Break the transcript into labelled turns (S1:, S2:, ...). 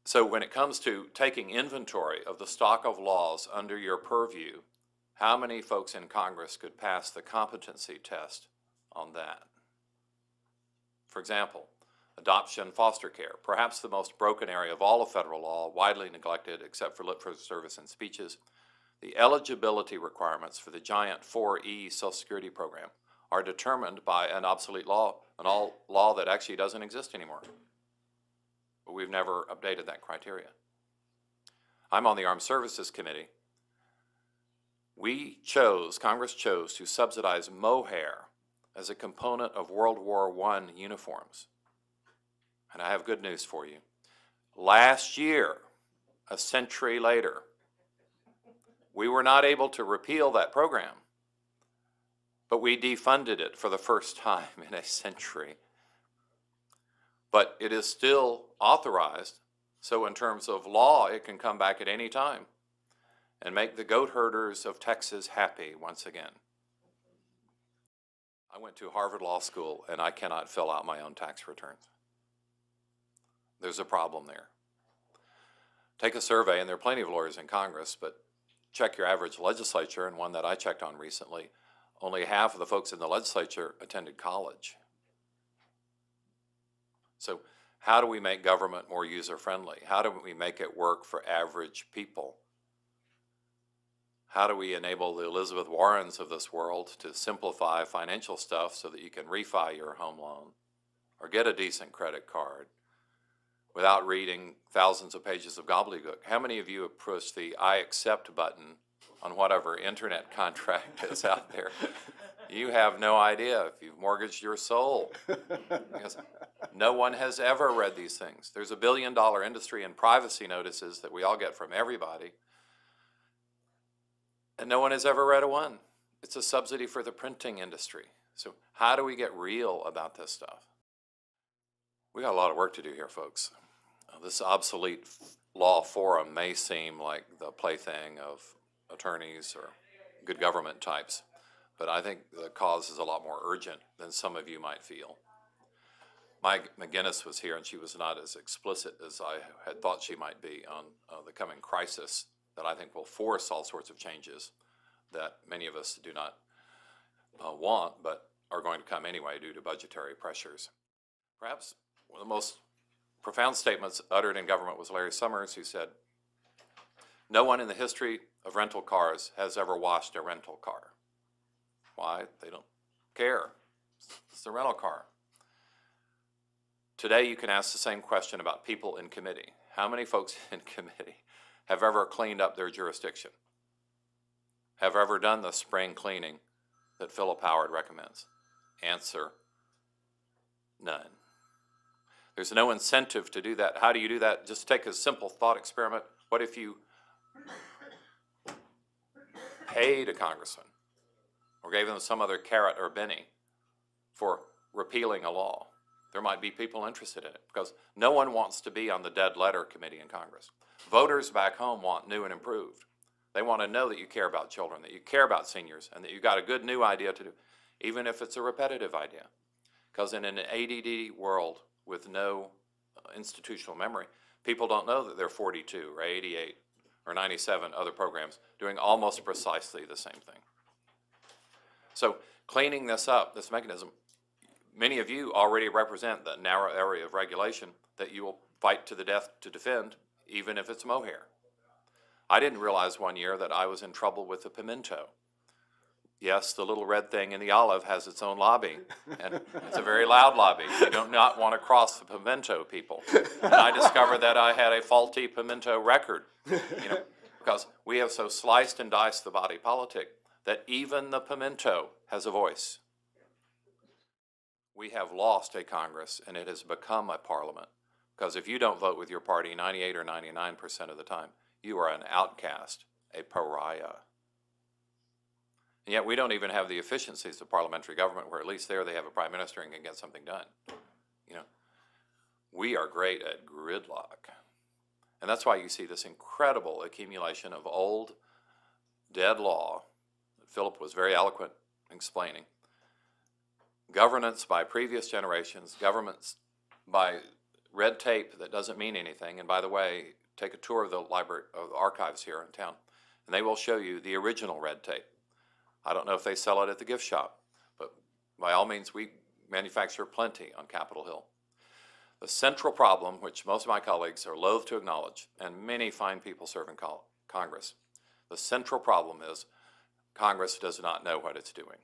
S1: So when it comes to taking inventory of the stock of laws under your purview, how many folks in Congress could pass the competency test on that? For example, adoption, foster care, perhaps the most broken area of all of federal law, widely neglected except for lip service and speeches. The eligibility requirements for the giant 4E Social Security program are determined by an obsolete law, law that actually doesn't exist anymore. But we've never updated that criteria. I'm on the Armed Services Committee. Congress chose to subsidize mohair as a component of World War I uniforms. And I have good news for you. Last year, a century later, we were not able to repeal that program, but we defunded it for the first time in a century. But it is still authorized, so in terms of law, it can come back at any time and make the goat herders of Texas happy once again. I went to Harvard Law School, and I cannot fill out my own tax returns. There's a problem there. Take a survey, and there are plenty of lawyers in Congress, but check your average legislature, and one that I checked on recently, only half of the folks in the legislature attended college. So how do we make government more user-friendly? How do we make it work for average people? How do we enable the Elizabeth Warrens of this world to simplify financial stuff so that you can refi your home loan or get a decent credit card without reading thousands of pages of gobbledygook? How many of you have pushed the I accept button on whatever internet contract is out there? You have no idea if you've mortgaged your soul. Because no one has ever read these things. There's $1 billion industry in privacy notices that we all get from everybody, and no one has ever read a one. It's a subsidy for the printing industry. So how do we get real about this stuff? We got a lot of work to do here, folks. This obsolete law forum may seem like the plaything of attorneys or good government types, but I think the cause is a lot more urgent than some of you might feel. Mike McGinnis was here, and she was not as explicit as I had thought she might be on the coming crisis that I think will force all sorts of changes that many of us do not want, but are going to come anyway due to budgetary pressures. Perhaps one of the most profound statements uttered in government was Larry Summers, who said, "No one in the history of rental cars has ever washed a rental car." Why? They don't care. It's a rental car. Today you can ask the same question about people in committee. How many folks in committee have ever cleaned up their jurisdiction? Have ever done the spring cleaning that Philip Howard recommends? Answer, none. There's no incentive to do that. How do you do that? Just take a simple thought experiment. What if you paid a congressman or gave them some other carrot or penny for repealing a law? There might be people interested in it because no one wants to be on the dead letter committee in Congress. Voters back home want new and improved. They want to know that you care about children, that you care about seniors, and that you've got a good new idea to do, even if it's a repetitive idea. Because in an ADD world with no institutional memory, people don't know that there are 42 or 88 or 97 other programs doing almost precisely the same thing. So cleaning this up, this mechanism, many of you already represent the narrow area of regulation that you will fight to the death to defend, even if it's mohair. I didn't realize one year that I was in trouble with the pimento. Yes, the little red thing in the olive has its own lobby, and it's a very loud lobby. You do not want to cross the pimento people. And I discovered that I had a faulty pimento record, because we have so sliced and diced the body politic that even the pimento has a voice. We have lost a Congress, and it has become a parliament, because if you don't vote with your party 98 or 99% of the time, you are an outcast, a pariah. And yet we don't even have the efficiencies of parliamentary government, where at least there they have a prime minister and can get something done. We are great at gridlock. And that's why you see this incredible accumulation of old, dead law that Philip was very eloquent in explaining. Governance by previous generations, governments by red tape that doesn't mean anything. And by the way, take a tour of the library, of the archives here in town, and they will show you the original red tape. I don't know if they sell it at the gift shop, but by all means, we manufacture plenty on Capitol Hill. The central problem, which most of my colleagues are loath to acknowledge, and many fine people serve in Congress, the central problem is Congress does not know what it's doing.